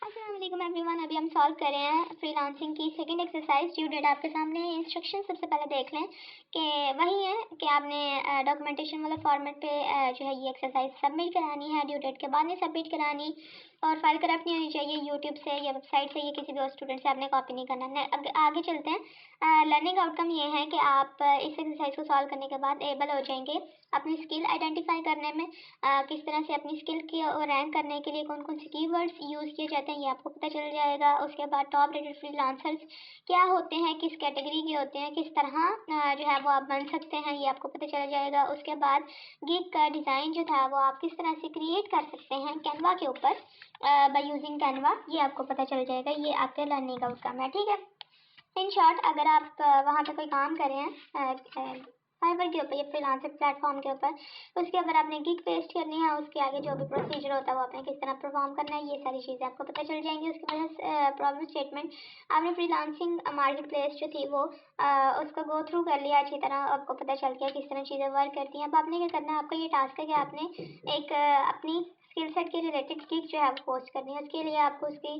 अस्सलाम वालेकुम एवरीवन। अभी हम सॉल्व कर रहे हैं फ्रीलांसिंग की सेकंड एक्सरसाइज। ड्यू डेट आपके सामने है। इंस्ट्रक्शन सबसे पहले देख लें कि वही है कि आपने डॉक्यूमेंटेशन वाला फॉर्मेट पे जो है ये एक्सरसाइज सबमिट करानी है। ड्यू डेट के बाद नहीं सबमिट करानी और फाइल करप्ट नहीं होनी चाहिए यूट्यूब से या वेबसाइट से या किसी भी और स्टूडेंट से आपने कॉपी नहीं करना है। आगे चलते हैं। लर्निंग आउटकम ये है कि आप इस एक्सरसाइज को सॉल्व करने के बाद एबल हो जाएंगे अपनी स्किल आइडेंटिफाई करने में। किस तरह से अपनी स्किल की रैंक करने के लिए कौन कौन से कीवर्ड्स यूज़ किए जाते हैं ये आपको पता चल जाएगा। उसके बाद टॉप रेटेड फ्रीलांसर्स क्या होते हैं, किस कैटेगरी के होते हैं, किस तरह जो है वो आप बन सकते हैं ये आपको पता चल जाएगा। उसके बाद गिग का डिज़ाइन जो था वो आप किस तरह से क्रिएट कर सकते हैं कैनवा के ऊपर बाय यूजिंग कैनवा, ये आपको पता चल जाएगा। ये आपके लर्निंग आउटकम है, ठीक है। इन शॉर्ट अगर आप वहाँ पे कोई काम कर रहे हैं फाइवर के ऊपर या फ्रीलांसर प्लेटफॉर्म के ऊपर, उसके ऊपर आपने गिग पेस्ट करनी है, उसके आगे जो भी प्रोसीजर होता है वो आपने किस तरह परफॉर्म करना है, ये सारी चीज़ें आपको पता चल जाएंगी। उसके बाद प्रॉब्लम स्टेटमेंट आपने फ्रीलांसिंग मार्केट प्लेस जो थी वो उसको गो थ्रू कर लिया अच्छी तरह, आपको पता चल गया किस तरह चीज़ें वर्क करती हैं। अब आपने क्या करना है, आपका ये टास्क है कि आपने एक अपनी स्किल सेट के रिलेटेड गिग जो है वो पोस्ट करनी है। उसके लिए आपको उसकी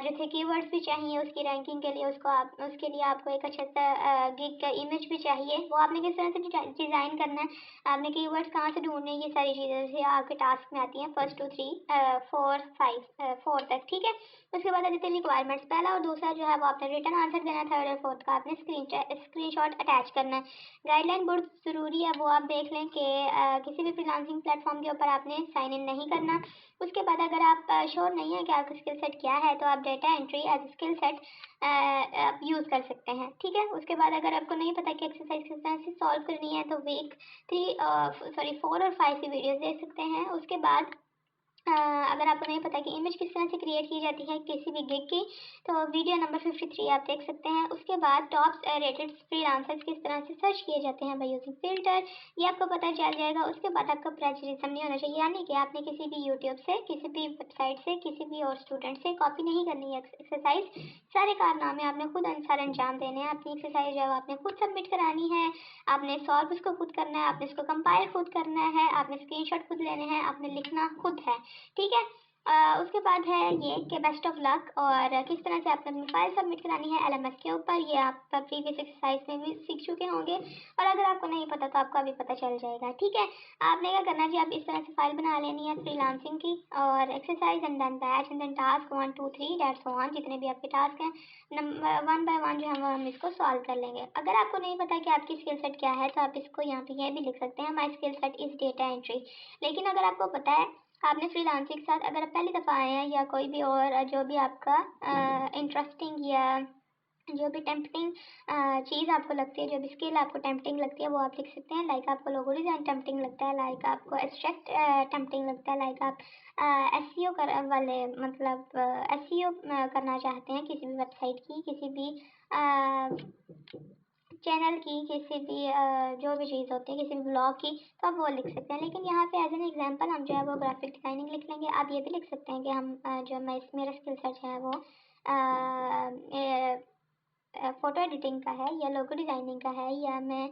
जो थे कीवर्ड्स भी चाहिए उसकी रैंकिंग के लिए, उसके लिए आपको एक अच्छा सा गिग का इमेज भी चाहिए। वो आपने किस तरह से डिज़ाइन करना है, आपने कीवर्ड्स कहाँ से ढूंढने हैं, ये सारी चीज़ें जैसे आपके टास्क में आती हैं 1 2 3 4 5 4 तक, ठीक है। उसके बाद आती थी रिक्वायरमेंट्स, पहला और दूसरा जो है वो आपने रिटर्न आंसर देना, थर्ड और फोर्थ का आपने स्क्रीनशॉट अटैच करना है। गाइडलाइन बहुत ज़रूरी है, वो आप देख लें कि किसी भी फ्रीलांसिंग प्लेटफॉर्म के ऊपर आपने साइन इन नहीं करना। उसके बाद अगर आप श्योर नहीं है कि आपका स्किल सेट क्या है तो आप data entry as skill set आप यूज़ कर सकते हैं, ठीक है। उसके बाद अगर आपको नहीं पता कि एक्सरसाइज किस तरह से सॉल्व करनी है तो वीक 4 और 5 की वीडियोस देख सकते हैं। उसके बाद अगर आपको नहीं पता कि इमेज किस तरह से क्रिएट की जाती है किसी भी गिग की तो वीडियो नंबर 53 आप देख सकते हैं। उसके बाद टॉप रेटेड फ्रीलांसर्स किस तरह से सर्च किए जाते हैं बाय यूजिंग फिल्टर, ये आपको पता चल जाएगा। उसके बाद आपका प्लेजरिज्म नहीं होना चाहिए, यानी कि आपने किसी भी यूट्यूब से, किसी भी वेबसाइट से, किसी भी और स्टूडेंट से कॉपी नहीं करनी है एक्सरसाइज। सारे कारनामे आपने खुद अनुसार अंजाम देने हैं। अपनी एक्सरसाइज जो आपने खुद सबमिट करानी है, आपने सॉल्व उसको खुद करना है, आपने इसको कंपाइल खुद करना है, आपने स्क्रीनशॉट खुद लेने हैं, आपने लिखना खुद है, ठीक है। उसके बाद है ये कि बेस्ट ऑफ लक और किस तरह से आपने अपनी फाइल सबमिट करानी है एलएमएस के ऊपर, ये आप प्रीवियस एक्सरसाइज में भी सीख चुके होंगे और अगर आपको नहीं पता तो आपको अभी पता चल जाएगा, ठीक है। आपने क्या करना है जी, आप इस तरह से फाइल बना लेनी है फ्रीलांसिंग की और exercise and then batch and then task 1 2 3 that's on, जितने भी आपके टास्क हैं नंबर 1 बाय 1 जो है हम इसको सॉल्व कर लेंगे। अगर आपको नहीं पता कि आपकी स्किल सेट क्या है तो आप इसको यहाँ पे ये भी लिख सकते हैं, माई skill set is data entry. लेकिन अगर आपको पता है आपने फ्रीलांसिंग के साथ अगर आप पहली दफ़ा आए हैं या कोई भी और जो भी आपका इंटरेस्टिंग या जो भी टेम्पटिंग चीज़ आपको लगती है, जो भी स्किल आपको टेम्पटिंग लगती है वो आप लिख सकते हैं। लाइक आपको लोगो डिज़ाइन टेम्पटिंग लगता है, लाइक आपको एब्स्ट्रैक्ट टेम्पटिंग लगता है, लाइक आप एसईओ कर वाले मतलब एसईओ करना चाहते हैं किसी भी वेबसाइट की, किसी भी चैनल की, किसी भी जो भी चीज़ होती है, किसी भी ब्लॉग की, तो आप वो लिख सकते हैं। लेकिन यहाँ पे एज एन एग्जांपल हम जो है वो ग्राफिक डिज़ाइनिंग लिख लेंगे। आप ये भी लिख सकते हैं कि हम जो मेरा स्किल सेट है वो फ़ोटो एडिटिंग का है या लोगो डिज़ाइनिंग का है या मैं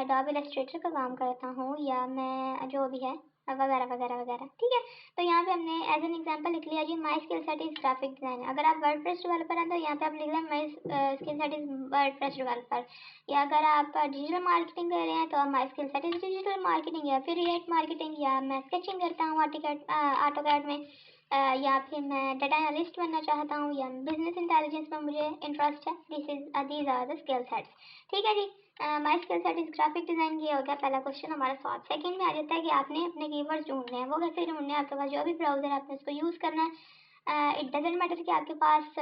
एडोब इलस्ट्रेटर का काम करता हूँ या मैं जो भी है वगैरह वगैरह वगैरह, ठीक है। तो यहाँ पे हमने एज एन एग्जांपल लिख लिया जी my skill set is graphic design. अगर आप वर्डप्रेस डेवलपर हैं तो यहाँ पे आप लिख लें माई skill set is WordPress developer. या अगर आप डिजिटल मार्केटिंग कर रहे हैं तो माई skill set is digital marketing या फिर रिएक्ट मार्केटिंग, या मैं स्केचिंग करता हूँ ऑटोकैड में, या फिर मैं डाटा एनालिस्ट बनना चाहता हूँ या बिजनेस इंटेलिजेंस में मुझे इंटरेस्ट है। These are the skill sets, ठीक है जी। My skill set is graphic design, ये हो गया पहला क्वेश्चन हमारा सॉल्व। सेकंड में आ जाता है कि आपने अपने कीवर्ड्स ढूंढने हैं, वो कैसे ढूंढने हैं, आपके पास जो भी ब्राउज़र है आपने उसको यूज़ करना है। इट डजेंट मैटर कि आपके पास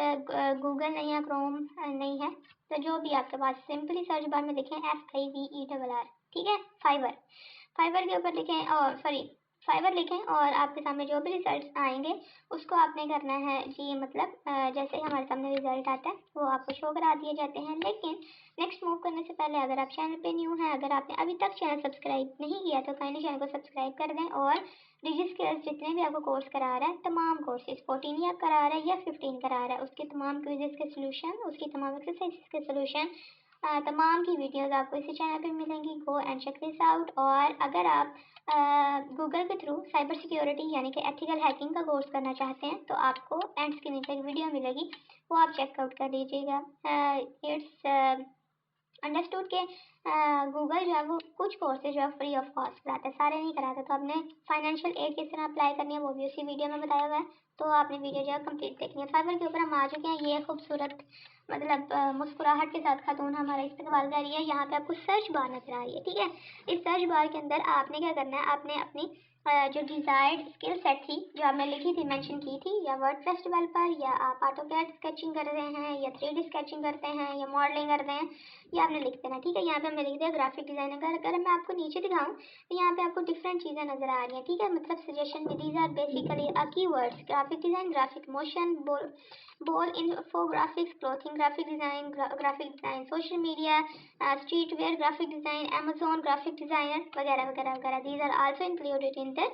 गूगल नहीं है, क्रोम नहीं है, तो जो भी आपके पास सिंपली सर्च बार में लिखें FIVERR, ठीक है। फाइवर के ऊपर लिखें और सॉरी फाइवर लिखें और आपके सामने जो भी रिजल्ट आएंगे उसको आपने करना है जी, मतलब जैसे ही हमारे सामने रिजल्ट आता है वो आपको शो करा दिए जाते हैं। लेकिन नेक्स्ट मूव करने से पहले अगर आप चैनल पे न्यू हैं, अगर आपने अभी तक चैनल सब्सक्राइब नहीं किया तो काइंडली चैनल को सब्सक्राइब कर दें और डिजिस्किल्स जितने भी आपको कोर्स करा रहा है, तमाम कोर्सेज 14 या करा रहा है या 15 करा रहा है, उसके तमाम क्विजेस के सोल्यूशन, उसकी तमाम एक्सरसाइज के सोल्यूशन, तमाम की वीडियोस आपको इसी चैनल पे मिलेंगी। Go and check this out. और अगर आप गूगल के थ्रू साइबर सिक्योरिटी यानी कि एथिकल हैकिंग का कोर्स करना चाहते हैं तो आपको एंड स्क्रीन पर एक वीडियो मिलेगी, वो आप चेकआउट कर लीजिएगा। इट्स अंडरस्टूड के गूगल जो है वो कुछ कोर्सेज जो है फ्री ऑफ कॉस्ट कराता है, सारे नहीं कराता। तो आपने फाइनेंशियल एड किस तरह अप्लाई करनी है वो भी उसी वीडियो में बताया हुआ है, तो आपने वीडियो जो है कंप्लीट देखनी है। फाइवर के ऊपर हम आ चुके हैं। ये खूबसूरत मतलब मुस्कुराहट के साथ खातून हमारा इस्तेमाल कर रही है। यहाँ पे आपको सर्च बार नजर आ रही है, ठीक है। इस सर्च बार के अंदर आपने क्या करना है, आपने अपनी जो डिजायर्ड स्किल सेट थी जो आपने लिखी थी, मेंशन की थी, या वर्डप्रेस डेवलपर, या आप ऑटोकैड स्केचिंग कर रहे हैं, या 3D स्केचिंग करते हैं, या मॉडलिंग कर रहे हैं, ये आपने लिख देना, ठीक है। यहाँ पे हमने लिख दिया ग्राफिक डिजाइनर। अगर मैं आपको नीचे दिखाऊं तो यहाँ पे आपको डिफरेंट चीज़ें नजर आ रही हैं, ठीक है। मतलब सजेशन में these are basically keywords, graphic design, graphic motion, बोल infographics, clothing graphic design, social media, street wear graphic design, Amazon graphic designer वगैरह वगैरह वगैरह। These are also included in the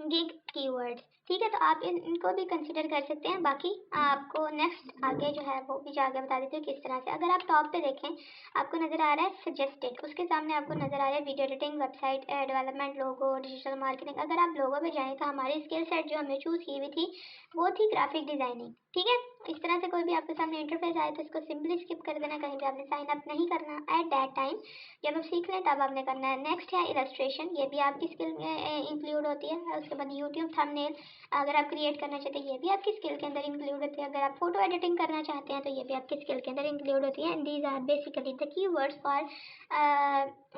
gig keywords, ठीक है। तो आप इनको भी कंसिडर कर सकते हैं। बाकी आपको नेक्स्ट आगे जो है वो भी जाके बता देती हूँ किस तरह से। अगर आप टॉप पे देखें आपको नज़र आ रहा है सजेस्टेड, उसके सामने आपको नज़र आ रहा है वीडियो एडिटिंग, वेबसाइट डेवलपमेंट, लोगो, डिजिटल मार्केटिंग। अगर आप लोगो पे जाएँ तो हमारी स्किल सेट जो हमने चूज़ की हुई थी वो थी ग्राफिक डिज़ाइनिंग, ठीक है। इस तरह से कोई भी आपके सामने इंटरफेस आए तो इसको सिंपली स्किप कर देना, कहीं भी आपने साइन अप नहीं करना एट दैट टाइम। जब आप सीख लें तब आपने करना है। नेक्स्ट है इलस्ट्रेशन, ये भी आपकी स्किल में इंक्लूड होती है। उसके बाद यूट्यूब थंबनेल अगर आप क्रिएट करना चाहते हैं ये भी आपकी स्किल के अंदर इंक्लूड होती है। अगर आप फोटो एडिटिंग करना चाहते हैं तो ये भी आपकी स्किल के अंदर इंक्लूड होती है। And these are basically the keywords for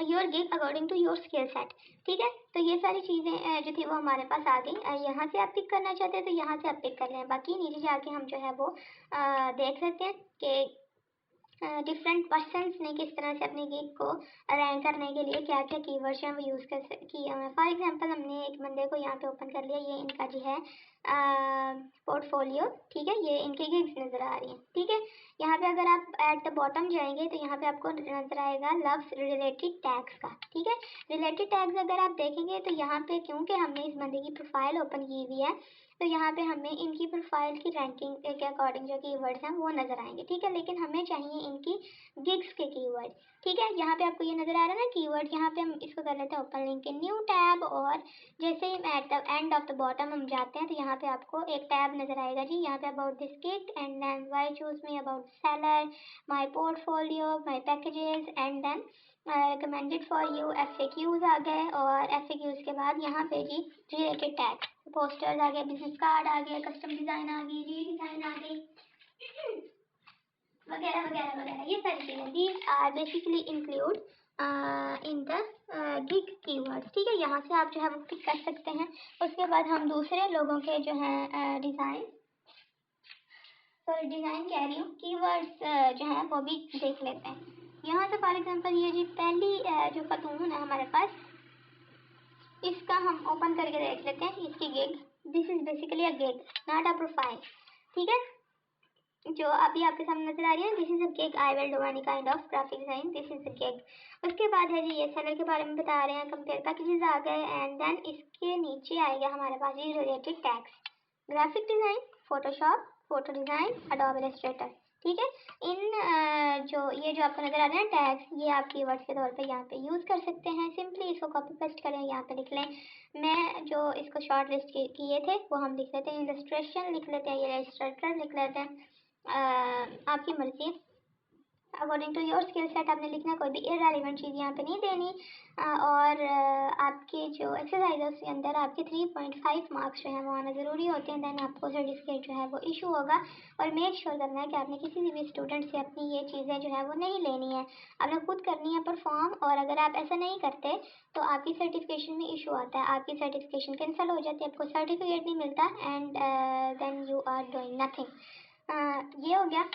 your gig according to your skill set, ठीक है। तो ये सारी चीज़ें जो थी वो हमारे पास आ गई। यहाँ से आप पिक करना चाहते हैं तो यहाँ से आप पिक कर लें। बाकी नीचे जाके हम जो है वो देख सकते हैं कि डिफरेंट पर्सनस ने किस तरह से अपनी गिग को रैंक करने के लिए क्या क्या कीवर्ड्स हैं वो यूज़ कर किए हुए हैं। फॉर एग्जांपल हमने एक बंदे को यहाँ पे ओपन कर लिया, ये इनका जो है पोर्टफोलियो, ठीक है। ये इनकी गिग्स नज़र आ रही हैं, ठीक है। यहाँ पे अगर आप एट द बॉटम जाएंगे तो यहाँ पे आपको नजर आएगा लव्स रिलेटेड टैग्स का, ठीक है। रिलेटेड टैग्स अगर आप देखेंगे तो यहाँ पे क्योंकि हमने इस बंदे की प्रोफाइल ओपन की हुई है तो यहाँ पे हमें इनकी प्रोफाइल की रैंकिंग के अकॉर्डिंग जो कीवर्ड्स हैं वो नज़र आएंगे, ठीक है। लेकिन हमें चाहिए इनकी गिग्स के कीवर्ड, ठीक है। यहाँ पे आपको ये नज़र आ रहा है ना कीवर्ड, यहाँ पे हम इसको कर लेते हैं open link in new tab. और जैसे ही at the end of the bottom हम जाते हैं तो यहाँ पे आपको एक टैब नज़र आएगा जी, यहाँ पे about this gig and then why choose me, about seller, my portfolio, my packages and then recommended for you, FAQs आ गए। और FAQs के बाद यहाँ पे जी रिलेटेड टैग, पोस्टर्स आ गए, बिजनेस कार्ड आ गए, कस्टम डिज़ाइन आ गई, रीडिज़ाइन आ गई वगैरह वगैरह वगैरह। ये सारी चीज़ें these are basically include in the gig keywords, ठीक है। यहाँ से आप जो है वो पिक कर सकते हैं। उसके बाद हम दूसरे लोगों के जो है डिज़ाइन कह रही हूँ कीवर्ड्स जो हैं वो भी देख लेते हैं। यहाँ से फॉर एग्जांपल ये जी पहली जो खातून है हमारे पास, इसका हम ओपन करके देख लेते हैं इसकी gig. This is basically a gig not a profile, ठीक है। जो अभी आपके सामने नजर आ रही है this is a gig, I will do any kind of graphic design, this is a gig. उसके बाद है जी ये सेलर के बारे में बता रहे हैं, कंपेयर पैकेजेस आ गए। एंड देन इसके नीचे आएगा हमारे पास ये related tags, graphic design, Photoshop, photo design, adobe Illustrator, ठीक है। इन जो आपको नजर आ रहे हैं टैग्स, ये आप कीवर्ड्स के तौर पे यहाँ पे यूज़ कर सकते हैं। सिंपली इसको कॉपी पेस्ट करें, यहाँ पे लिख लें। मैं जो इसको शॉर्ट लिस्ट किए थे वो हम लिख लेते हैं, इलस्ट्रेशन लिख लेते हैं, ये इलस्ट्रेटर लिख लेते हैं। आपकी मर्जी, according to your skill set आपने लिखना, कोई भी इरेलीवेंट चीज़ यहाँ पे नहीं देनी। और आपके जो एक्सरसाइजेस के अंदर आपके 3.5 मार्क्स जो है वो आना ज़रूरी होते हैं। देन आपको सर्टिफिकेट जो है वो इशू होगा। और मेक श्योर करना है कि आपने किसी भी स्टूडेंट से अपनी ये चीज़ें जो है वो नहीं लेनी है, आपने खुद करनी है परफॉर्म। और अगर आप ऐसा नहीं करते तो आपकी सर्टिफिकेशन में इशू आता है, आपकी सर्टिफिकेशन कैंसिल हो जाती है, आपको सर्टिफिकेट नहीं मिलता and then you are doing nothing. ये हो गया।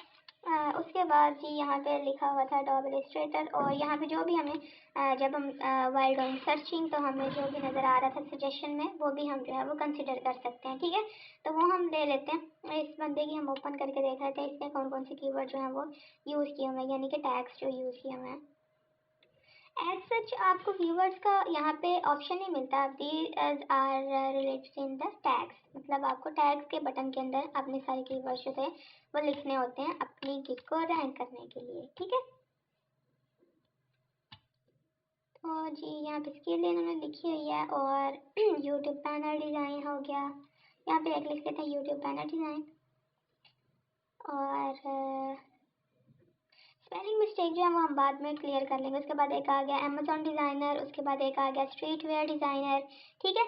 उसके बाद जी यहाँ पे लिखा हुआ था एडोब इलस्ट्रेटर। और यहाँ पे जो भी हमें जब हम वाइल डूइंग सर्चिंग तो हमें जो भी नज़र आ रहा था सजेशन में वो भी हम जो है वो कंसिडर कर सकते हैं, ठीक है। तो वो हम ले लेते हैं। इस बंदे की हम ओपन करके देख रहे थे इसमें कौन कौन से कीवर्ड जो है वो यूज़ किए हुए हैं, यानी कि टैग्स जो यूज़ किए हुए हैं। एज सच आपको कीवर्ड्स का यहाँ पे ऑप्शन नहीं मिलता, these are related in the tags, मतलब आपको टैग्स के बटन के अंदर अपने सारे कीवर्ड्स जो थे वो लिखने होते हैं अपनी गिग को रैंक करने के लिए, ठीक है। और जी यहाँ पे स्किल इन्होंने लिखी हुई है। और यूट्यूब बैनर डिज़ाइन हो गया, यहाँ पे एक लिख लेते हैं यूट्यूब बैनर डिज़ाइन। और स्पेलिंग मिस्टेक जो है वो हम बाद में क्लियर कर लेंगे। उसके बाद एक आ गया अमेजोन डिज़ाइनर, उसके बाद एक आ गया स्ट्रीट वेयर डिज़ाइनर। ठीक है,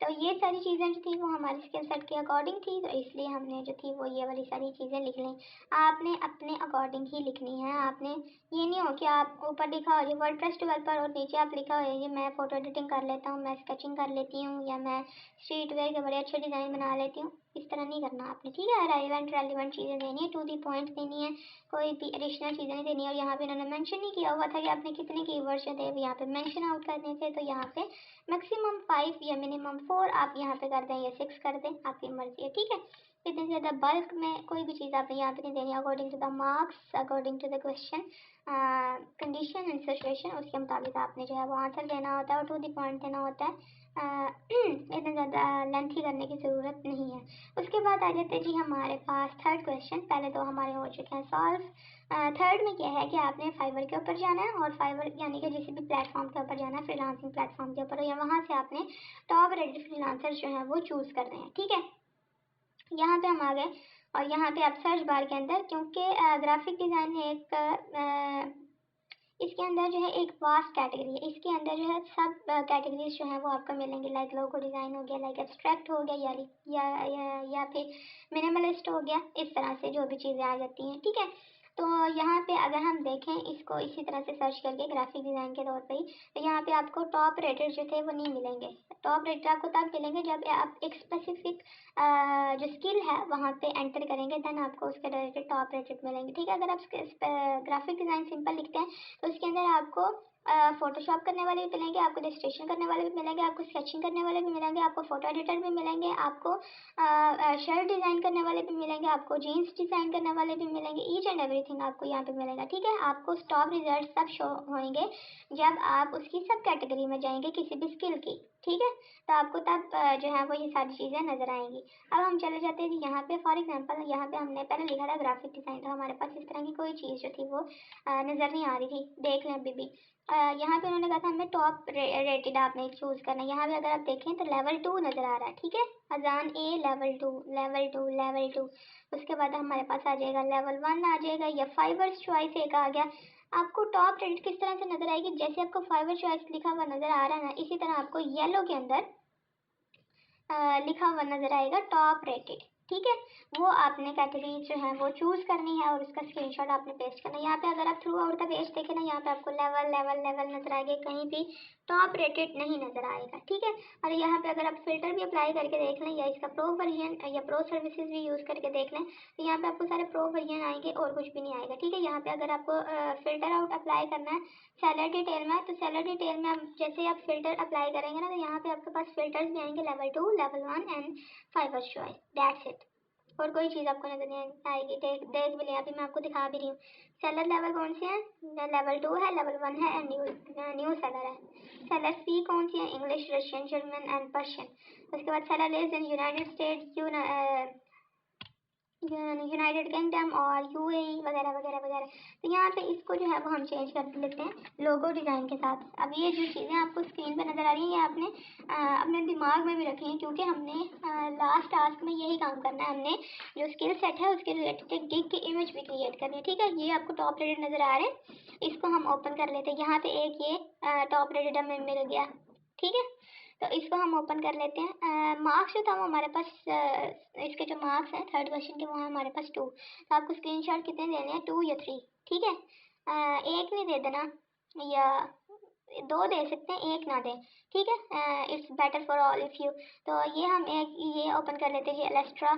तो ये सारी चीज़ें जो थी वो हमारे स्किल सेट के अकॉर्डिंग थी, तो इसलिए हमने जो थी वो ये वाली सारी चीज़ें लिख ली। आपने अपने अकॉर्डिंग ही लिखनी है। आपने ये नहीं हो कि आप ऊपर लिखा हो जी वर्डप्रेस डेवलपर और नीचे आप लिखा हो जी मैं फ़ोटो एडिटिंग कर लेता हूँ, मैं स्केचिंग कर लेती हूँ, या मैं स्ट्रीट वेयर के बड़े अच्छे डिज़ाइन बना लेती हूँ। इस तरह नहीं करना आपने, ठीक है। रेलिवेंट चीज़ें देनी है, टू दी पॉइंट देनी है, कोई भी एडिशनल चीज़ें नहीं देनी है। और यहाँ पे इन्होंने मेंशन नहीं किया हुआ था कि आपने कितने कीवर्ड्स जो थे यहाँ पे मेंशन आउट करने थे, तो यहाँ पे मैक्सिमम 5 या मिनिमम 4 आप यहाँ पे कर दें या 6 कर दें, आपकी मर्जी है, ठीक है। इतनी ज़्यादा बल्क में कोई भी चीज़ आपने यहाँ पे नहीं देनी, according to the marks, according to the question condition and situation, उसके मुताबिक आपने जो है वो आंसर देना होता है और टू द पॉइंट देना होता है। इतना ज़्यादा लेंथी करने की ज़रूरत नहीं है। उसके बाद आ जाते हैं जी हमारे पास थर्ड क्वेश्चन। पहले तो हमारे हो चुके हैं सॉल्व। थर्ड में क्या है कि आपने फाइवर के ऊपर जाना है, और फाइवर यानी कि किसी भी प्लेटफॉर्म के ऊपर जाना है, फ्रीलांसिंग प्लेटफॉर्म के ऊपर, या वहाँ से आपने टॉप रेटेड फ्रीलांसर जो है वो चूज़ कर रहे हैं, ठीक है। यहाँ पे हम आ गए और यहाँ पे आप सर्च बार के अंदर, क्योंकि ग्राफिक डिज़ाइन एक इसके अंदर जो है एक वास्ट कैटेगरी है, इसके अंदर जो है सब कैटेगरीज जो हैं वो आपको मिलेंगी। लाइक लोगो डिज़ाइन हो गया, लाइक एब्स्ट्रैक्ट हो गया, या फिर मिनिमलिस्ट हो गया, इस तरह से जो भी चीज़ें आ जाती हैं, ठीक है। तो यहाँ पे अगर हम देखें इसको इसी तरह से सर्च करके ग्राफिक डिज़ाइन के तौर पे ही, तो यहाँ पे आपको टॉप रेटेड जो थे वो नहीं मिलेंगे। टॉप रेटेड आपको तब मिलेंगे जब आप एक स्पेसिफिक जो स्किल है वहाँ पे एंटर करेंगे, देन आपको उसके रिलेटेड टॉप रेटेड मिलेंगे, ठीक है। अगर आप ग्राफिक डिज़ाइन सिंपल लिखते हैं तो उसके अंदर आपको फोटोशॉप करने वाले भी मिलेंगे, आपको रजिस्ट्रेशन करने वाले भी मिलेंगे, आपको स्केचिंग करने वाले भी मिलेंगे, आपको फोटो एडिटर भी मिलेंगे, आपको शर्ट डिज़ाइन करने वाले भी मिलेंगे, आपको जीन्स डिज़ाइन करने वाले भी मिलेंगे। ईच एंड एवरीथिंग आपको यहाँ पे मिलेगा, ठीक है। आपको टॉप रिजल्ट सब शो होंगे जब आप उसकी सब कैटेगरी में जाएंगे किसी भी स्किल की, ठीक है। तो आपको तब जो है वो ये सारी चीज़ें नज़र आएंगी। अब हम चले जाते हैं यहाँ पे। फॉर एग्जांपल यहाँ पे हमने पहले लिखा था ग्राफिक डिज़ाइन, तो हमारे पास इस तरह की कोई चीज़ जो थी वो नज़र नहीं आ रही थी। देख लें अभी भी यहाँ पे उन्होंने कहा था हमें टॉप रेटेड आपने चूज़ करना है। यहाँ पे अगर आप देखें तो लेवल 2 नज़र आ रहा है, ठीक है। अजान ए लेवल 2 लेवल 2 लेवल 2। उसके बाद हमारे पास आ जाएगा लेवल 1 आ जाएगा, या फाइवर्स चॉइस एक आ गया। आपको टॉप रेटेड किस तरह से नज़र आएगी, जैसे आपको फाइवर चॉइस लिखा हुआ नज़र आ रहा है ना, इसी तरह आपको येलो के अंदर लिखा हुआ नजर आएगा टॉप रेटेड, ठीक है। वो आपने कैटेगरी जो है वो चूज करनी है और उसका स्क्रीनशॉट आपने पेस्ट करना है। यहाँ पे अगर आप थ्रू आउट द पेज देखें ना, यहाँ पे आपको लेवल लेवल लेवल नजर आएगा, कहीं भी टॉप रेटेड नहीं नजर आएगा, ठीक है। और यहाँ पे अगर आप फिल्टर भी अप्लाई करके देख लें, या इसका प्रो वर्जन या प्रो सर्विसेज भी यूज करके देख लें, तो यहाँ पे आपको सारे प्रो वर्जन आएंगे और कुछ भी नहीं आएगा, ठीक है। यहाँ पे अगर आपको फिल्टर आउट अप्लाई करना है सेलर डिटेल में, तो सेलर डिटेल में आप जैसे आप फिल्टर अप्लाई करेंगे ना, तो यहाँ पे आपके पास फिल्टर्स भी आएंगे level 2 level 1 and Fiverr choice, that's it. और कोई चीज़ आपको नजर नहीं आएगी। देख भी लिया, अभी मैं आपको दिखा भी रही हूँ। सेलर लेवल कौन सी है, लेवल 2 है, लेवल 1 है एंड न्यू सेलर है। सेलर सी कौन सी है, English, Russian, German and Persian. उसके बाद seller is in United states, United kingdom और यूएई वगैरह वगैरह वगैरह। तो यहाँ पे इसको जो है वो हम चेंज कर लेते हैं लोगो डिज़ाइन के साथ। अब ये जो चीज़ें आपको स्क्रीन पे नज़र आ रही हैं, ये आपने अपने दिमाग में भी रखी हैं, क्योंकि हमने लास्ट टास्क में यही काम करना है। हमने जो स्किल सेट है उसके रिलेटेड एक गिग की इमेज भी क्रिएट करनी है, ठीक है। ये आपको टॉप रेटेड नज़र आ रहे हैं, इसको हम ओपन कर लेते हैं। यहाँ पे एक ये टॉप रेटेड हमें मिल गया, ठीक है। तो इसको हम ओपन कर लेते हैं। मार्क्स जो था वो हमारे पास इसके जो मार्क्स हैं थर्ड क्वेश्चन के, वो हैं हमारे पास 2। तो आपको स्क्रीनशॉट कितने देने हैं, 2 या 3, ठीक है। एक नहीं दे देना, या 2 दे सकते हैं, एक ना दें, ठीक है। It's better for all if you. तो ये हम एक ये ओपन कर लेते हैं जी एलेस्ट्रा।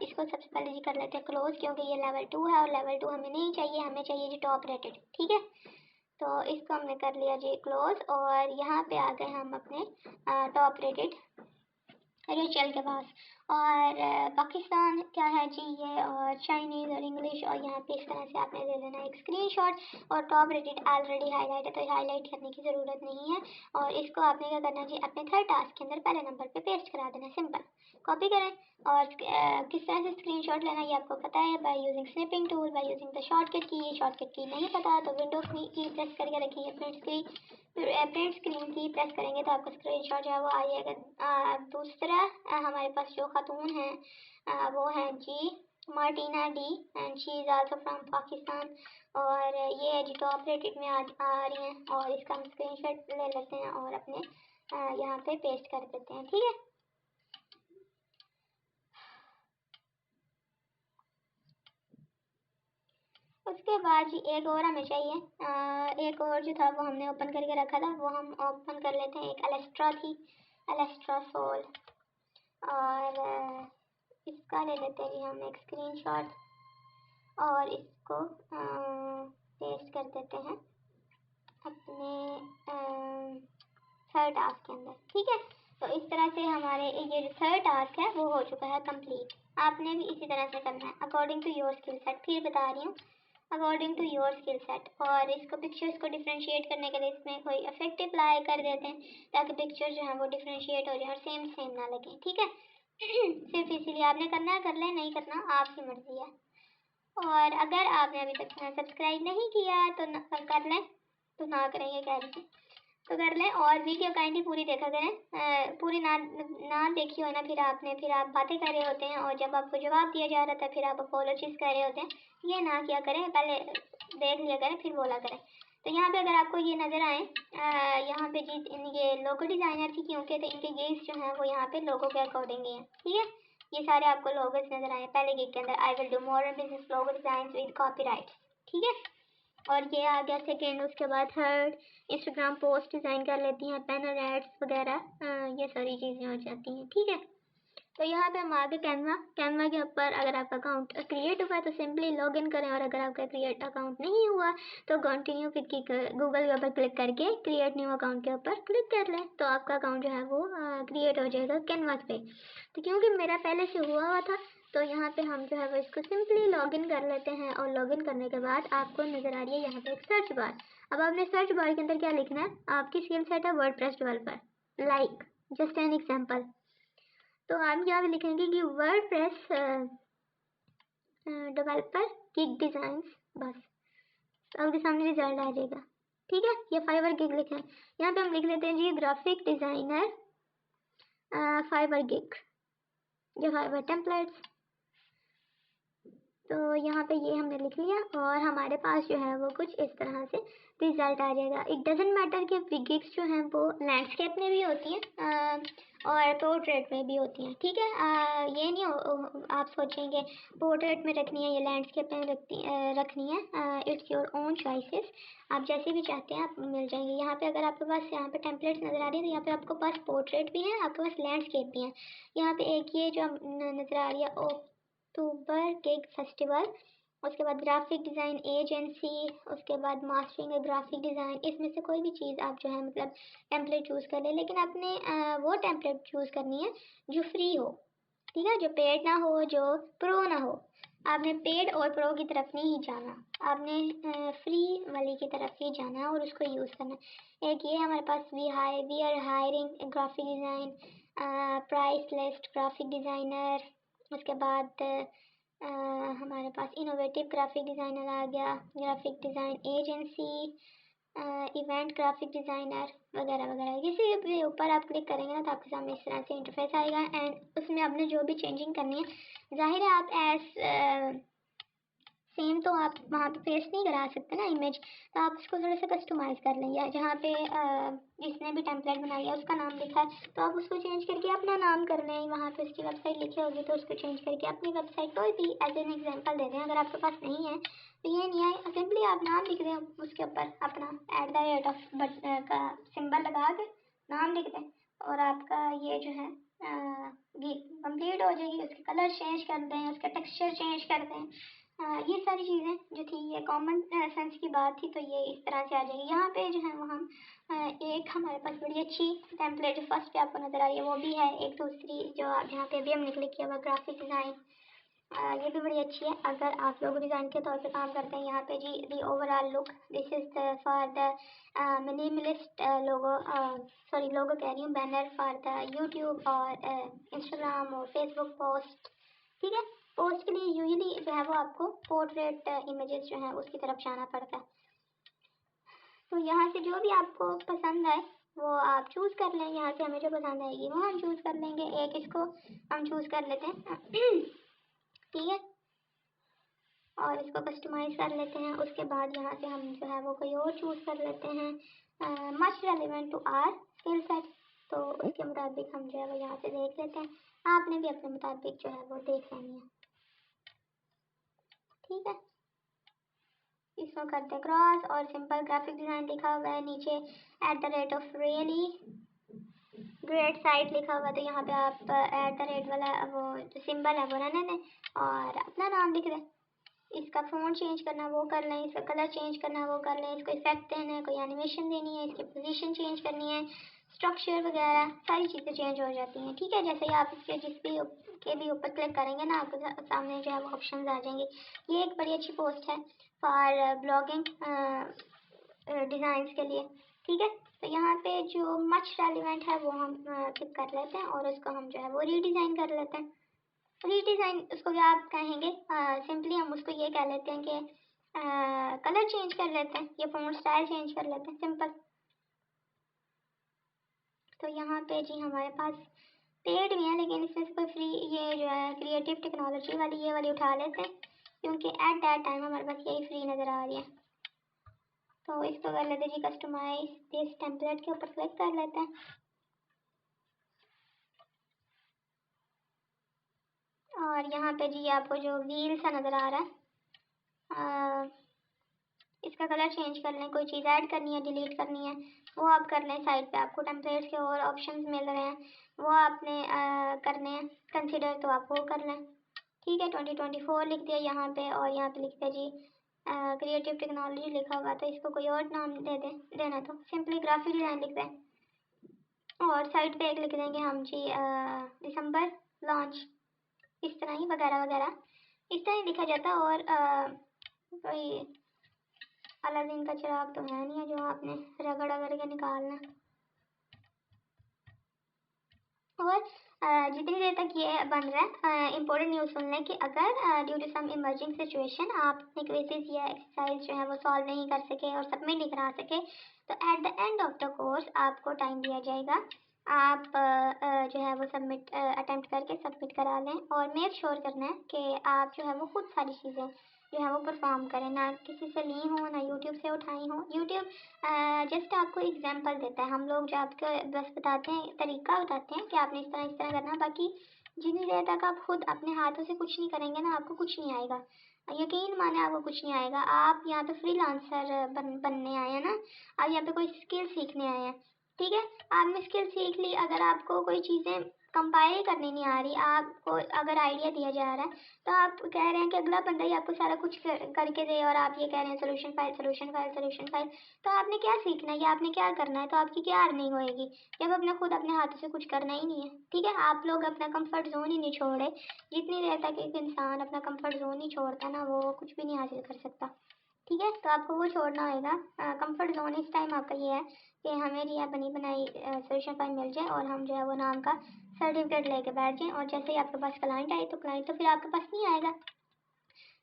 इसको सबसे पहले जी कर लेते हैं क्लोज, क्योंकि ये लेवल 2 है और लेवल 2 हमें नहीं चाहिए, हमें चाहिए जी टॉप रेटेड, ठीक है। तो इसको हमने कर लिया जी क्लोज, और यहाँ पे आ गए हम अपने टॉप रेटेड रेचल के पास। और पाकिस्तान क्या है जी ये, और चाइनीज़ और इंग्लिश, और यहाँ पे इस तरह से आपने ले लेना एक स्क्रीनशॉट। और टॉप रेटेड ऑलरेडी हाईलाइट है, तो हाईलाइट करने की ज़रूरत नहीं है। और इसको आपने क्या करना जी, अपने थर्ड टास्क के अंदर पहले नंबर पे पेस्ट करा देना, सिंपल। कॉपी करें और किस तरह से स्क्रीनशॉट लेना ये आपको पता है, by using snipping tool, by using the shortcut की। ये शॉर्टकट की नहीं पता तो विंडोज की प्रेस करके रखिए प्रिंट स्क्रीन, फिर प्रिंट स्क्रीन की प्रेस करेंगे तो आपका स्क्रीनशॉट जो है वो आइएगा। दूसरा हमारे पास जो खातून है वो है जी Martina D, and she is also from Pakistan. और ये जी टॉप रेटेड में आ रही हैं, और इसका हम स्क्रीनशॉट ले लेते हैं और अपने यहाँ पे पेस्ट कर देते हैं, ठीक है। उसके बाद जी एक और हमें चाहिए, एक और जो था वो हमने ओपन करके रखा था, वो हम ओपन कर लेते हैं। एक एलेस्ट्रा थी, एलेस्ट्रा सोल, और इसका ले लेते हैं जी हम एक स्क्रीनशॉट और इसको पेस्ट कर देते हैं अपने थर्ड टास्क के अंदर, ठीक है। तो इस तरह से हमारे ये जो थर्ड टास्क है वो हो चुका है कंप्लीट। आपने भी इसी तरह से करना है according to your skill set. फिर बता रही हूँ, according to your skill set. और इसको पिक्चर्स को डिफ्रेंशिएट करने के लिए इसमें कोई इफेक्ट अप्लाई कर देते हैं ताकि पिक्चर जो है वो डिफ्रेंशिएट हो जाए और सेम सेम ना लगे, ठीक है। सिर्फ इसीलिए आपने करना है, कर लें, नहीं करना आपकी मर्जी है। और अगर आपने अभी तक सब्सक्राइब नहीं किया तो कर लें, तो ना करेंगे कह रही थी तो कर लें। और वीडियो काइंडली पूरी देखा करें, पूरी ना देखी हो ना, फिर आप बातें कर रहे होते हैं और जब आपको जवाब दिया जा रहा था फिर आप अपोलॉजिज कर रहे होते हैं। ये ना किया करें, पहले देख लिया करें फिर बोला करें। तो यहाँ पे अगर आपको ये नज़र आए, यहाँ पे जी ये लोगो डिज़ाइनर थी क्योंकि तो इनके गिग्स जो हैं वो यहाँ पे लोगों के अकॉर्डिंग ही हैं, ठीक है। ये सारे आपको लोगोस नज़र आए पहले गिग के अंदर, I will do modern business logo design with copyright, ठीक है। और ये आ गया सेकेंड। उसके बाद थर्ड इंस्टाग्राम पोस्ट डिज़ाइन कर लेती हैं, बैनर एड्स वगैरह, ये सारी चीज़ें हो जाती हैं, ठीक है। तो यहाँ पे हम आगे कैनवा के ऊपर अगर आपका अकाउंट क्रिएट हुआ है तो सिंपली लॉग इन करें, और अगर आपका क्रिएट अकाउंट नहीं हुआ तो कंटिन्यू विद की गूगल के ऊपर क्लिक करके क्रिएट न्यू अकाउंट के ऊपर क्लिक कर लें तो आपका अकाउंट जो है वो क्रिएट हो जाएगा कैनवास पे। तो क्योंकि मेरा पहले से हुआ था तो यहाँ पे हम जो है वो इसको सिंपली लॉगिन कर लेते हैं, और लॉगिन करने के बाद आपको नज़र आ रही है यहाँ पे एक सर्च बार। अब आपने सर्च बार के अंदर क्या लिखना है, आपकी स्किल सेट है WordPress developer, like just an example. तो आप यहाँ पे लिखेंगे कि वर्डप्रेस डेवलपर गिग डिज़ाइंस, बस आपके सामने रिजल्ट आ जाएगा, ठीक है। ये फाइवर गिग लिखें, यहाँ पे हम लिख लेते हैं जी ग्राफिक डिज़ाइनर फाइवर गिग, ये फाइवर टेम्पलेट्स। तो यहाँ पे ये हमने लिख लिया और हमारे पास जो है वो कुछ इस तरह से रिजल्ट आ जाएगा। इट डजेंट मैटर कि विगिग्स जो हैं वो लैंडस्केप में भी होती हैं और पोर्ट्रेट में भी होती हैं, ठीक है। ये नहीं आप सोचेंगे पोर्ट्रेट में रखनी है या लैंडस्केप में रखनी है, इट्स योर ओन चॉइसेस, आप जैसे भी चाहते हैं आप मिल जाएंगे। यहाँ पे अगर आपके पास यहाँ पे टेम्पलेट्स नज़र आ रही है तो यहाँ पे आपके पास पोर्ट्रेट भी है, आपके पास लैंडस्केप भी है। यहाँ पे एक ये जो नज़र आ रही है अक्टूबर गिग फेस्टिवल, उसके बाद ग्राफिक डिज़ाइन एजेंसी, उसके बाद मास्टरिंग ग्राफिक डिज़ाइन, इसमें से कोई भी चीज़ आप जो है मतलब टेम्पलेट चूज़ कर लें, लेकिन आपने वो टेम्पलेट चूज़ करनी है जो फ्री हो, ठीक है, जो पेड ना हो, जो प्रो ना हो। आपने पेड और प्रो की तरफ नहीं जाना, आपने फ्री वाली की तरफ ही जाना है और उसको यूज़ करना है। एक ये हमारे पास we are hiring graphic design, price list graphic designer, उसके बाद हमारे पास इनोवेटिव ग्राफिक डिज़ाइनर आ गया, graphic design agency, event graphic designer वगैरह वगैरह। किसी भी ऊपर आप क्लिक करेंगे ना तो आपके सामने इस तरह से इंटरफेस आएगा, एंड उसमें आपने जो भी चेंजिंग करनी है, जाहिर है आप एज सेम तो आप वहाँ पे पेस्ट नहीं करा सकते ना इमेज, तो आप उसको थोड़ा सा कस्टमाइज़ कर लें, या जहाँ पे जिसने भी टेम्पलेट बनाई है उसका नाम लिखा है तो आप उसको चेंज करके अपना नाम कर लें। वहाँ पे उसकी वेबसाइट लिखी होगी तो उसको चेंज करके अपनी वेबसाइट कोई भी एज एन एग्जांपल दे दें। अगर आपके पास नहीं है तो ये नहीं है, सिंपली आप नाम लिख दें उसके ऊपर अपना @ का सिंबल लगा के नाम लिख दें और आपका ये जो है कंप्लीट हो जाएगी। उसके कलर चेंज कर दें, उसका टेक्सचर चेंज कर दें, ये सारी चीज़ें जो थी ये कॉमन सेंस की बात थी, तो ये इस तरह से आ जाएगी। यहाँ पे जो है वो हम एक हमारे पास बड़ी अच्छी टेम्पलेट जो फर्स्ट पे आपको नज़र आ रही है वो भी है, एक दूसरी जो यहाँ पे भी हमने क्लिक किया हुआ ग्राफिक डिज़ाइन, ये भी बड़ी अच्छी है। अगर आप लोग डिज़ाइन के तौर पे काम करते हैं, यहाँ पे जी the overall look, this is for the minimalist logo, sorry logo कह रही हूँ, बैनर फॉर द यूट्यूब और इंस्टाग्राम और फेसबुक पोस्ट, ठीक है। पोस्ट के लिए यूजुअली जो है वो आपको पोर्ट्रेट इमेजेस जो है उसकी तरफ जाना पड़ता है। तो यहाँ से जो भी आपको पसंद आए वो आप चूज़ कर लें। यहाँ से हमें जो पसंद आएगी वो हम चूज़ कर लेंगे। एक इसको हम चूज़ कर लेते हैं ठीक है, और इसको कस्टमाइज़ कर लेते हैं। उसके बाद यहाँ से हम जो है वो कोई और चूज़ कर लेते हैं much relevant to our skill set. तो उसके मुताबिक हम जो है वो यहाँ से देख लेते हैं। आपने भी अपने मुताबिक जो है वो देख लेनी है, ठीक है। इसको करते क्रॉस और सिंपल ग्राफिक डिज़ाइन लिखा हुआ है नीचे @ रियली ग्रेट साइट लिखा हुआ है। तो यहाँ पे आप @ वाला वो जो सिंबल है वो रहने दें और अपना नाम लिख दें। इसका फ़ॉन्ट चेंज करना वो कर लें, इसका कलर चेंज करना वो कर लें, इसको इफेक्ट देना है, कोई एनिमेशन देनी है, इसकी पोजीशन चेंज करनी है, स्ट्रक्चर वगैरह सारी चीज़ें चेंज हो जाती हैं, ठीक है। जैसे ही आप इसके जिस भी के भी ऊपर क्लिक करेंगे ना आपके सामने जो है वो ऑप्शन आ जाएंगे। ये एक बड़ी अच्छी पोस्ट है फॉर ब्लॉगिंग डिज़ाइंस के लिए, ठीक है। तो यहाँ पे जो मच रेलिवेंट है वो हम क्लिक कर लेते हैं और उसको हम जो है वो रीडिज़ाइन कर लेते हैं। रीडिज़ाइन उसको क्या आप कहेंगे, सिंपली हम उसको ये कह लेते हैं कि कलर चेंज कर लेते हैं, ये फ़ॉन्ट स्टाइल चेंज कर लेते हैं, सिंपल। तो यहाँ पे जी हमारे पास पेड भी है, लेकिन इसमें से कोई फ्री ये जो है क्रिएटिव टेक्नोलॉजी वाली ये वाली उठा लेते हैं, क्योंकि एट दैट टाइम हमारे पास यही फ्री नज़र आ रही है। तो इसको कर लेते हैं जी कस्टमाइज दिस टेम्पलेट के ऊपर क्लिक कर लेते हैं और यहाँ पे जी आपको जो व्हील सा नज़र आ रहा है इसका कलर चेंज कर लें। कोई चीज़ ऐड करनी है, डिलीट करनी है, वो आप कर लें। साइड पे आपको टेम्पलेट्स के और ऑप्शंस मिल रहे हैं, वो आपने करने हैं कंसिडर, तो आप वो कर लें, ठीक है। 2024 लिख दिया यहाँ पे और यहाँ पे लिख दिया जी क्रिएटिव टेक्नोलॉजी लिखा हुआ, तो इसको कोई और नाम दे दें, देना तो सिंपली ग्राफिक डिज़ाइन लिख दें और साइड पे एक लिख देंगे हम जी दिसंबर लॉन्च, इस तरह ही वगैरह वगैरह इस तरह ही लिखा जाता। और कोई अलादीन का चिराग तो है नहीं है जो आपने रगड़ रगड़ के निकालना। और जितनी देर तक ये बन रहा है इम्पोर्टेंट न्यूज़ सुन लें कि अगर due to some emerging situation आप अपने क्विज़ या एक्सरसाइज जो है वो सॉल्व नहीं कर सके और सबमिट नहीं करा सके, तो eight the end of the course आपको टाइम दिया जाएगा। आप जो है वो सबमिट अटेम्प्ट करके सबमिट करा लें और मेक श्योर करना है कि आप जो है वो खुद सारी चीज़ें जो है वो परफॉर्म करें, ना किसी से ली हो, ना यूट्यूब से उठाई हो। यूट्यूब जस्ट आपको एग्जांपल देता है, हम लोग जो आपको बस बताते हैं, तरीका बताते हैं कि आपने इस तरह करना। बाकी जितनी देर तक आप खुद अपने हाथों से कुछ नहीं करेंगे ना, आपको कुछ नहीं आएगा। यकीन माने आपको कुछ नहीं आएगा। आप यहाँ पे फ्रीलांसर बनने आए हैं ना, आप यहाँ पे कोई स्किल सीखने आए हैं, ठीक है। आपने स्किल सीख ली, अगर आपको कोई चीज़ें कंपाइल करनी नहीं आ रही, आपको अगर आइडिया दिया जा रहा है, तो आप कह रहे हैं कि अगला बंदा ही आपको सारा कुछ करके दे और आप ये कह रहे हैं solution file solution file solution file, तो आपने क्या सीखना है या आपने क्या करना है, तो आपकी क्या अर्निंग होएगी जब आपने खुद अपने हाथों से कुछ करना ही नहीं है, ठीक है। आप लोग अपना कंफर्ट जोन ही नहीं छोड़े। जितनी देर तक एक इंसान अपना कंफर्ट जोन नहीं छोड़ता ना, वो कुछ भी नहीं हासिल कर सकता, ठीक है। तो आपको वो छोड़ना होगा। कंफर्ट जोन इस टाइम आपका ये है कि हमें ये बनी बनाई सोल्यूशन फाइल मिल जाए और हम जो है वो नाम का सर्टिफिकेट लेके बैठ जाएं, और जैसे ही आपके पास क्लाइंट आए तो क्लाइंट तो फिर आपके पास नहीं आएगा,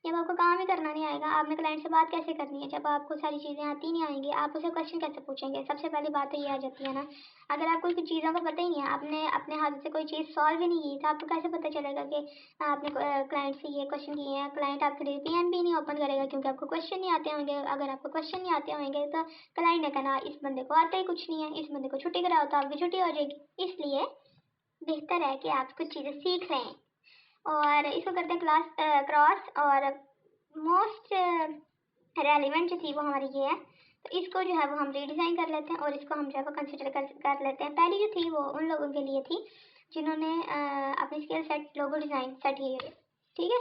जब आपको काम ही करना नहीं आएगा। आपने क्लाइंट से बात कैसे करनी है जब आपको सारी चीज़ें आती नहीं आएंगी, आप उसे क्वेश्चन कैसे पूछेंगे। सबसे पहली बात तो ये आ जाती है ना, अगर आपको कुछ चीज़ों का पता ही नहीं है, आपने अपने हाथ से कोई चीज़ सॉल्व ही नहीं की, तो आपको कैसे पता चलेगा कि आपने क्लाइंट से ये क्वेश्चन किए हैं। क्लाइंट आपके लिए पीएम भी नहीं ओपन करेगा क्योंकि आपको क्वेश्चन नहीं आते होंगे। अगर आपको क्वेश्चन नहीं आते होंगे तो क्लाइंट ने कहना इस बंदे को आता ही कुछ नहीं है, इस बंदे को छुट्टी कराओ, तो आपकी छुट्टी हो जाएगी। इसलिए बेहतर है कि आप कुछ चीज़ें सीख लें। और इसको करते हैं क्लास क्रॉस, और मोस्ट रेलिवेंट जो थी वो हमारी ये है, तो इसको जो है वो हम रीडिज़ाइन कर लेते हैं और इसको हम जो है वो कंसिडर कर लेते हैं। पहली जो थी वो उन लोगों के लिए थी जिन्होंने अपनी skill set logo design set की है, ठीक है।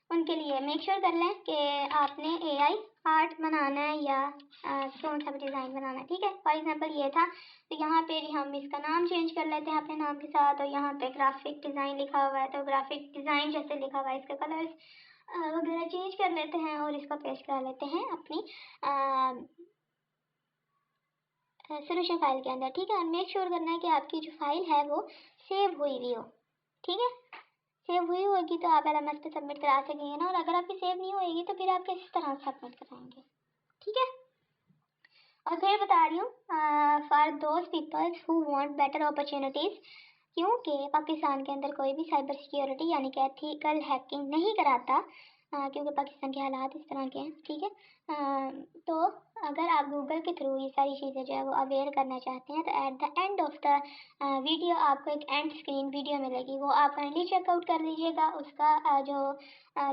उनके लिए मेक श्योर कर लें कि आपने एआई आर्ट बनाना है या कौन सा भी डिज़ाइन बनाना है, ठीक है। फॉर एग्जांपल ये था, तो यहाँ पे हम इसका नाम चेंज कर लेते हैं अपने नाम के साथ, और यहाँ पे ग्राफिक डिज़ाइन लिखा हुआ है तो ग्राफिक डिज़ाइन जैसे लिखा हुआ है इसका कलर्स वगैरह चेंज कर लेते हैं और इसको पेस्ट कर लेते हैं अपनी सोल्यूशन फाइल के अंदर, ठीक है। और मेक श्योर करना है कि आपकी जो फाइल है वो सेव हुई हुई हो, ठीक है। सेव हुई होगी तो आप LMS पे सबमिट करा सकेंगे ना, और अगर आपकी सेव नहीं होएगी तो फिर आप किस तरह सबमिट कराएंगे, ठीक है। और फिर बता रही हूँ, for those peoples who want better opportunities, क्योंकि पाकिस्तान के अंदर कोई भी साइबर सिक्योरिटी यानी कि एथिकल हैकिंग नहीं कराता, क्योंकि पाकिस्तान के हालात इस तरह के हैं, ठीक है। तो अगर आप गूगल के थ्रू ये सारी चीज़ें जो है वो अवेयर करना चाहते हैं, तो eight the end of the video आपको एक एंड स्क्रीन वीडियो मिलेगी, वो आप काइंडली चेकआउट कर लीजिएगा। उसका जो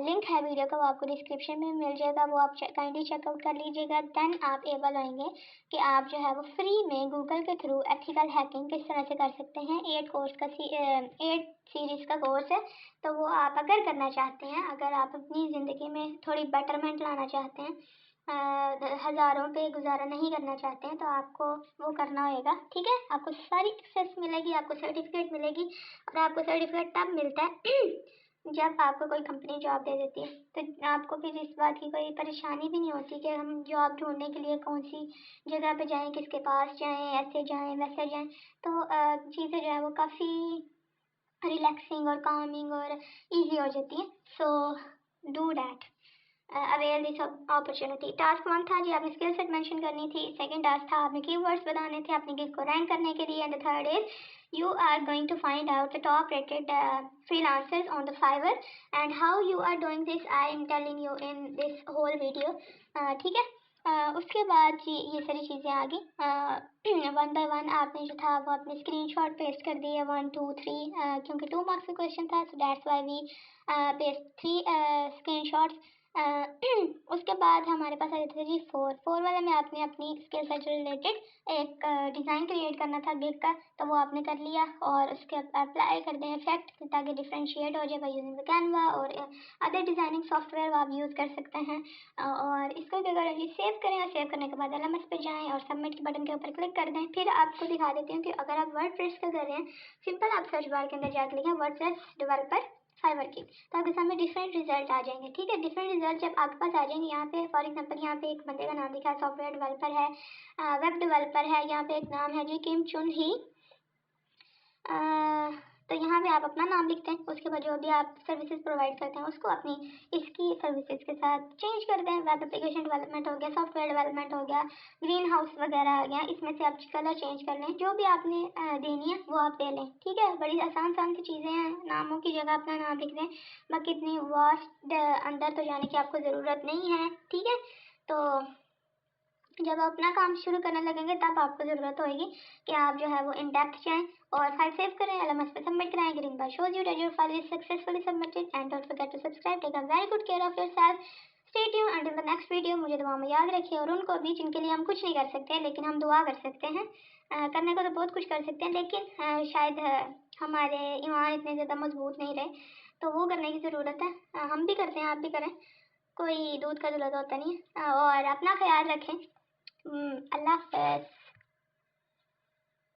लिंक है वीडियो का वो आपको डिस्क्रिप्शन में मिल जाएगा, वो आप काइंडली चेकआउट कर लीजिएगा। देन आप एबल होंगे कि आप जो है वो फ्री में गूगल के थ्रू एथिकल हैकिंग किस तरह से कर सकते हैं। 8 सीरीज़ का कोर्स है, तो वो आप अगर करना चाहते हैं, अगर आप अपनी ज़िंदगी में थोड़ी बेटरमेंट लाना चाहते हैं, हज़ारों पे गुजारा नहीं करना चाहते हैं, तो आपको वो करना होगा, ठीक है। आपको सारी एक्सेस मिलेगी, आपको सर्टिफिकेट मिलेगी, और आपको सर्टिफिकेट तब मिलता है जब आपको कोई कंपनी जॉब दे देती है। तो आपको फिर इस बात की कोई परेशानी भी नहीं होती कि हम जॉब ढूंढने के लिए कौन सी जगह पे जाएं, किसके पास जाएं, ऐसे जाएं वैसे जाएं। तो चीज़ें जो है वो काफ़ी रिलैक्सिंग और कामिंग और इजी हो जाती है। So do that, aware this opportunity. Task 1 था जी, आपने स्किल सेट मेंशन करनी थी। सेकंड टास्क था आपने कीवर्ड्स बताने थे अपने गिग को रैंक करने के लिए। And the third is you are going to find out the top rated freelancers on the Fiverr, and how you are doing this I am telling you in this whole video, ठीक है। उसके बाद जी ये सारी चीज़ें आ गई, 1 bye 1 आपने जो था वो अपने स्क्रीनशॉट पेस्ट कर दिए, 1 2 3, क्योंकि 2 मार्क्स का क्वेश्चन था, so that's why we paste 3 screenshots. उसके बाद हमारे पास आ जाता था जी 4 वाले में आपने अपनी स्किल से रिलेटेड एक डिज़ाइन क्रिएट करना था गिग का, तो वो आपने कर लिया, और उसके अप्लाई कर दें इफेक्ट ताकि डिफ्रेंशिएट हो जाए बाय यूजिंग द कैनवा और अदर डिज़ाइनिंग सॉफ्टवेयर आप यूज़ कर सकते हैं। और इसको क्या करें जी, सेव करें, और सेव करने के बाद LMS पे जाएं और सबमिट के बटन के ऊपर क्लिक कर दें। फिर आपको दिखा देती हूँ कि अगर आप वर्डप्रेस का कर रहे हैं, सिंपल आप सर्च बार के अंदर जाकर लिखें वर्डप्रेस डेवलपर फाइवर की, तो आपके सामने डिफरेंट रिजल्ट आ जाएंगे, ठीक है। डिफरेंट रिजल्ट जब आपके पास आ जाएंगे, यहाँ पे फॉर एग्जांपल यहाँ पे एक बंदे का नाम लिखा है सॉफ्टवेयर डेवलपर है, वेब डेवलपर है, यहाँ पे एक नाम है जी किम चुन ही, तो यहाँ पे आप अपना नाम लिखते हैं, उसके बाद जो भी आप सर्विसेज प्रोवाइड करते हैं उसको अपनी इसकी सर्विसेज के साथ चेंज कर दें। वेब एप्लीकेशन डेवलपमेंट हो गया, सॉफ्टवेयर डेवलपमेंट हो गया, ग्रीन हाउस वगैरह आ गया, इसमें से आप कलर चेंज कर लें, जो भी आपने देनी है वो आप दे लें, ठीक है। बड़ी आसान आसान सी चीज़ें हैं, नामों की जगह अपना नाम लिख दें, बाकी इतनी वास्ट अंदर तो जाने की आपको ज़रूरत नहीं है, ठीक है। तो जब आप अपना काम शुरू करने लगेंगे तब आपको ज़रूरत होगी कि आप जो है वो इन डेप्थ जाएं और फाइल सेव करें, LMS पे सबमिट कराएं। Green bar shows you that your file is successfully submitted, and don't forget to subscribe. Take a very good care of yourself, stay tuned until the next video. मुझे दुआ में याद रखिए, और उनको भी जिनके लिए हम कुछ नहीं कर सकते लेकिन हम दुआ कर सकते हैं। करने को तो बहुत कुछ कर सकते हैं, लेकिन शायद हमारे ईमान इतने ज़्यादा मजबूत नहीं रहे, तो वो करने की ज़रूरत है। हम भी करते हैं, आप भी करें, कोई दूध का दूल्हा तो होता नहीं है। और अपना ख्याल रखें। अल्लाह हाफ़िज़।